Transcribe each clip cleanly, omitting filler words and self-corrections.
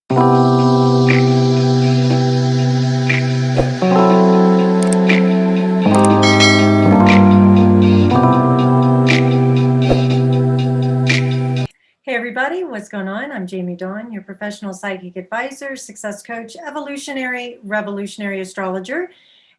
Hey everybody, what's going on? I'm Jamie Dawn, your professional psychic advisor, success coach, evolutionary, revolutionary astrologer.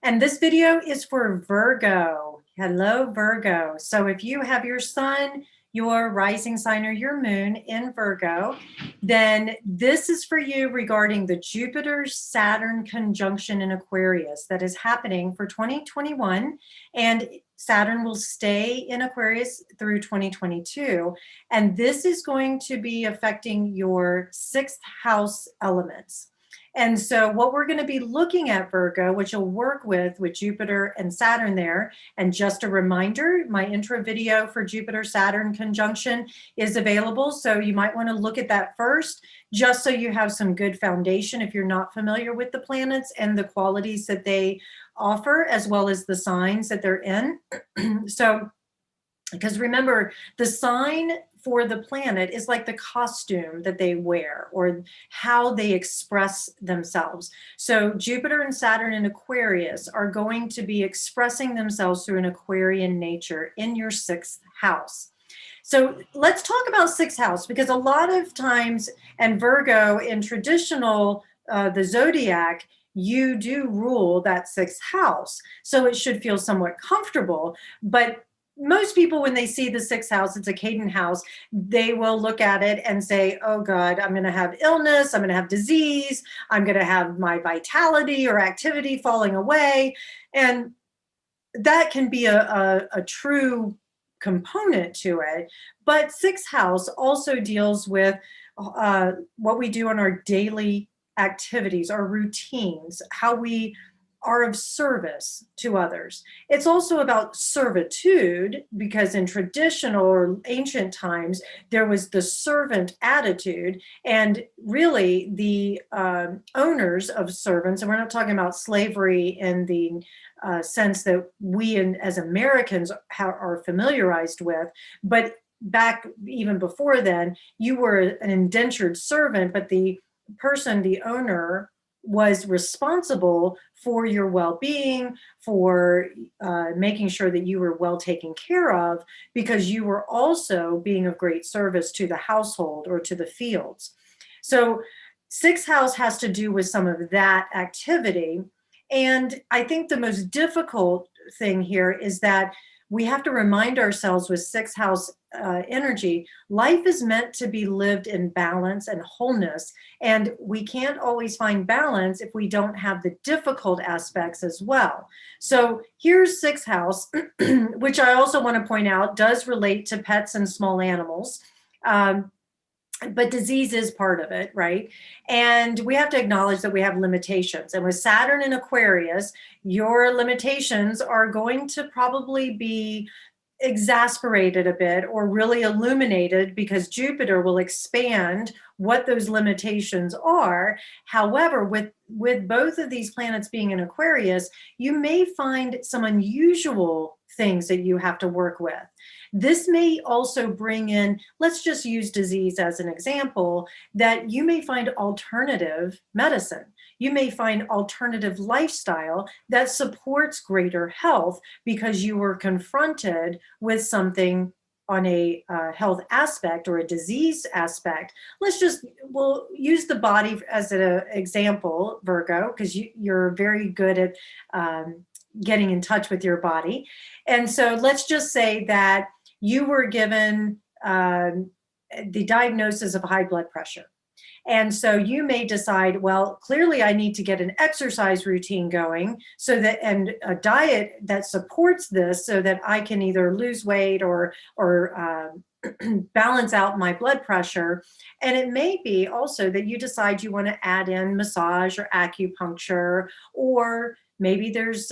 And this video is for Virgo. Hello, Virgo. So if you have your sun, your rising sign, or your moon in Virgo, then this is for you regarding the Jupiter-Saturn conjunction in Aquarius that is happening for 2021. And Saturn will stay in Aquarius through 2022. And this is going to be affecting your sixth house elements. And so what we're going to be looking at, Virgo, which you'll work with Jupiter and Saturn there. And just a reminder, my intro video for Jupiter-Saturn conjunction is available. So you might want to look at that first, just so you have some good foundation if you're not familiar with the planets and the qualities that they offer, as well as the signs that they're in. So, because remember, the sign for the planet is like the costume that they wear or how they express themselves. So Jupiter and Saturn in Aquarius are going to be expressing themselves through an Aquarian nature in your sixth house. So let's talk about sixth house, because a lot of times, and Virgo in traditional, the zodiac, you do rule that sixth house. So it should feel somewhat comfortable, but most people, when they see the sixth house, it's a Caden house, they will look at it and say, oh God, I'm going to have illness, I'm going to have disease, I'm going to have my vitality or activity falling away. And that can be a true component to it. But sixth house also deals with what we do on our daily activities, our routines, how we are of service to others. It's also about servitude, because in traditional or ancient times, there was the servant attitude, and really the owners of servants, and we're not talking about slavery in the sense that we as Americans are familiarized with, but back even before then, you were an indentured servant, but the person, the owner, was responsible for your well-being, for making sure that you were well taken care of, because you were also being of great service to the household or to the fields. So sixth house has to do with some of that activity. And I think the most difficult thing here is that we have to remind ourselves with sixth house energy, life is meant to be lived in balance and wholeness. And we can't always find balance if we don't have the difficult aspects as well. So here's sixth house, which I also want to point out does relate to pets and small animals. But disease is part of it, right? And we have to acknowledge that we have limitations. And with Saturn in Aquarius, your limitations are going to probably be exasperated a bit or really illuminated, because Jupiter will expand what those limitations are. However, with both of these planets being in Aquarius, you may find some unusual things that you have to work with. This may also bring in, let's just use disease as an example, that you may find alternative medicine. You may find alternative lifestyle that supports greater health because you were confronted with something on a health aspect or a disease aspect. We'll use the body as an example, Virgo, because you're very good at getting in touch with your body. And so let's just say that you were given the diagnosis of high blood pressure. And so you may decide, well, clearly I need to get an exercise routine going and a diet that supports this, so that I can either lose weight or balance out my blood pressure. And it may be also that you decide you want to add in massage or acupuncture, or maybe there's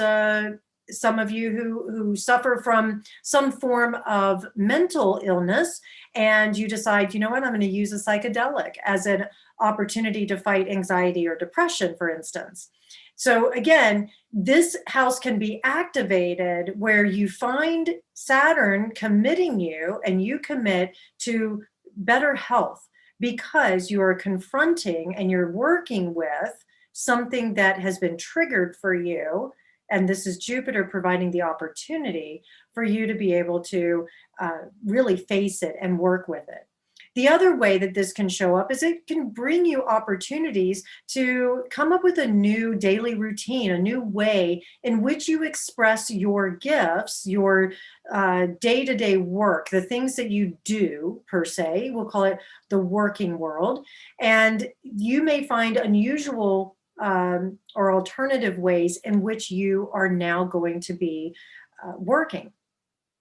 some of you who suffer from some form of mental illness, and you decide, you know what, I'm going to use a psychedelic as an opportunity to fight anxiety or depression, for instance. So again, this house can be activated where you find Saturn committing you, and you commit to better health, because you are confronting and you're working with something that has been triggered for you. And this is Jupiter providing the opportunity for you to be able to really face it and work with it. The other way that this can show up is it can bring you opportunities to come up with a new daily routine, a new way in which you express your gifts, your day-to-day work, the things that you do per se. We'll call it the working world. And you may find unusual or alternative ways in which you are now going to be working.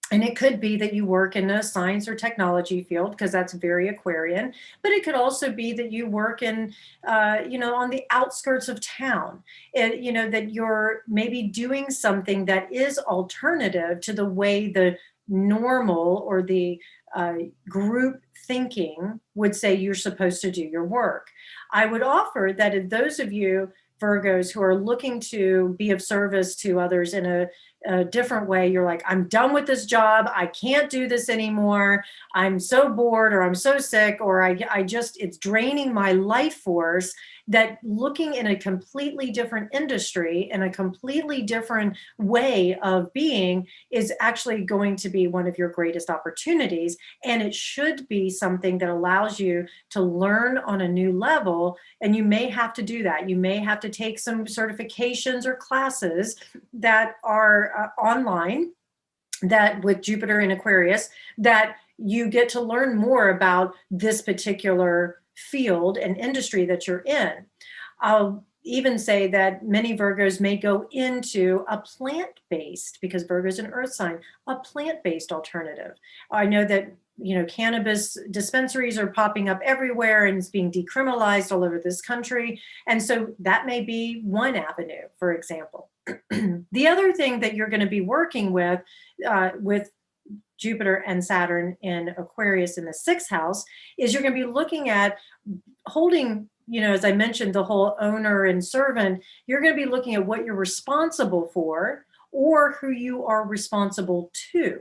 And it could be that you work in a science or technology field, because that's very Aquarian, but it could also be that you work in, on the outskirts of town, that you're maybe doing something that is alternative to the way the normal or the group thinking would say you're supposed to do your work. I would offer that if those of you Virgos who are looking to be of service to others in a different way, you're like, I'm done with this job. I can't do this anymore. I'm so bored, or I'm so sick, or it's draining my life force. That looking in a completely different industry and a completely different way of being is actually going to be one of your greatest opportunities. And it should be something that allows you to learn on a new level. And you may have to do that. You may have to take some certifications or classes that are online, that with Jupiter in Aquarius, that you get to learn more about this particular field and industry that you're in. I'll even say that many Virgos may go into a plant-based, because Virgo's an earth sign, a plant-based alternative. I know that cannabis dispensaries are popping up everywhere and it's being decriminalized all over this country. And so that may be one avenue, for example. The other thing that you're going to be working with Jupiter and Saturn in Aquarius in the 6th house is you're going to be looking at holding, as I mentioned, the whole owner and servant. You're going to be looking at what you're responsible for or who you are responsible to.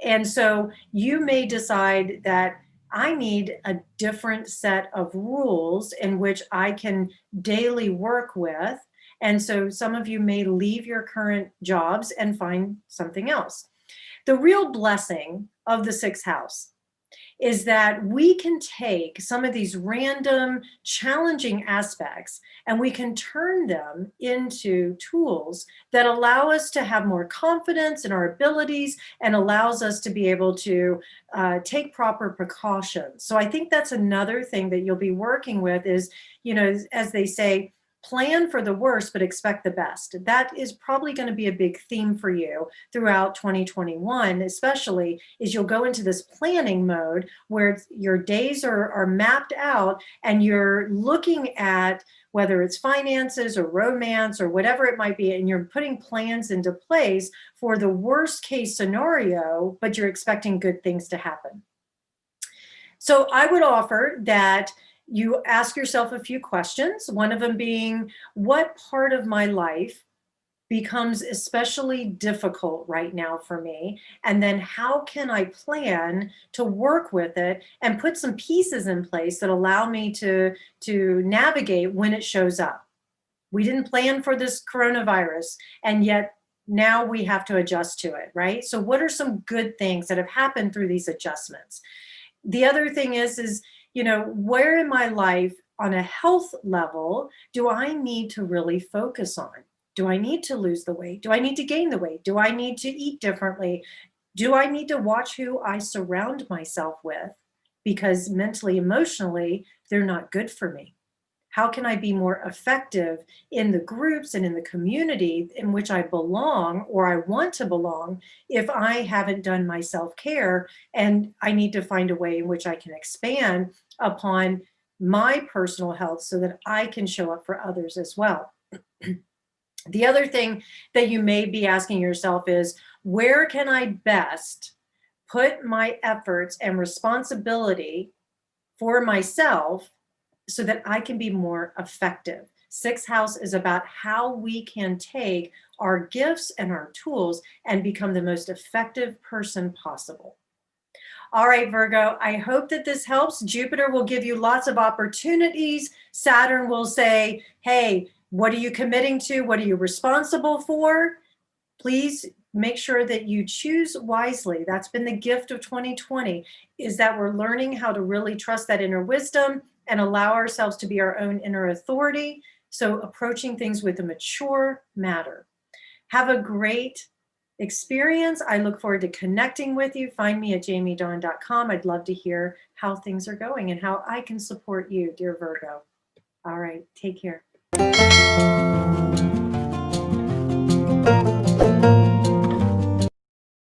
And so you may decide that I need a different set of rules in which I can daily work with. And so some of you may leave your current jobs and find something else. The real blessing of the 6th house is that we can take some of these random challenging aspects and we can turn them into tools that allow us to have more confidence in our abilities and allows us to be able to take proper precautions. So I think that's another thing that you'll be working with is, as they say, plan for the worst, but expect the best. That is probably going to be a big theme for you throughout 2021, especially is you'll go into this planning mode where your days are mapped out and you're looking at whether it's finances or romance or whatever it might be, and you're putting plans into place for the worst case scenario, but you're expecting good things to happen. So I would offer that you ask yourself a few questions, one of them being, what part of my life becomes especially difficult right now for me? And then how can I plan to work with it and put some pieces in place that allow me to navigate when it shows up? We didn't plan for this coronavirus, and yet now we have to adjust to it, right? So what are some good things that have happened through these adjustments? The other thing is, where in my life on a health level do I need to really focus on? Do I need to lose the weight? Do I need to gain the weight? Do I need to eat differently? Do I need to watch who I surround myself with? Because mentally, emotionally, they're not good for me. How can I be more effective in the groups and in the community in which I belong or I want to belong if I haven't done my self-care? And I need to find a way in which I can expand upon my personal health so that I can show up for others as well. The other thing that you may be asking yourself is, where can I best put my efforts and responsibility for myself so that I can be more effective? 6th house is about how we can take our gifts and our tools and become the most effective person possible. All right, Virgo, I hope that this helps. Jupiter will give you lots of opportunities. Saturn will say, hey, what are you committing to? What are you responsible for? Please make sure that you choose wisely. That's been the gift of 2020, is that we're learning how to really trust that inner wisdom and allow ourselves to be our own inner authority. So approaching things with a mature manner. Have a great experience. I look forward to connecting with you. Find me at jamiedawn.com. I'd love to hear how things are going and how I can support you, dear Virgo. All right, take care.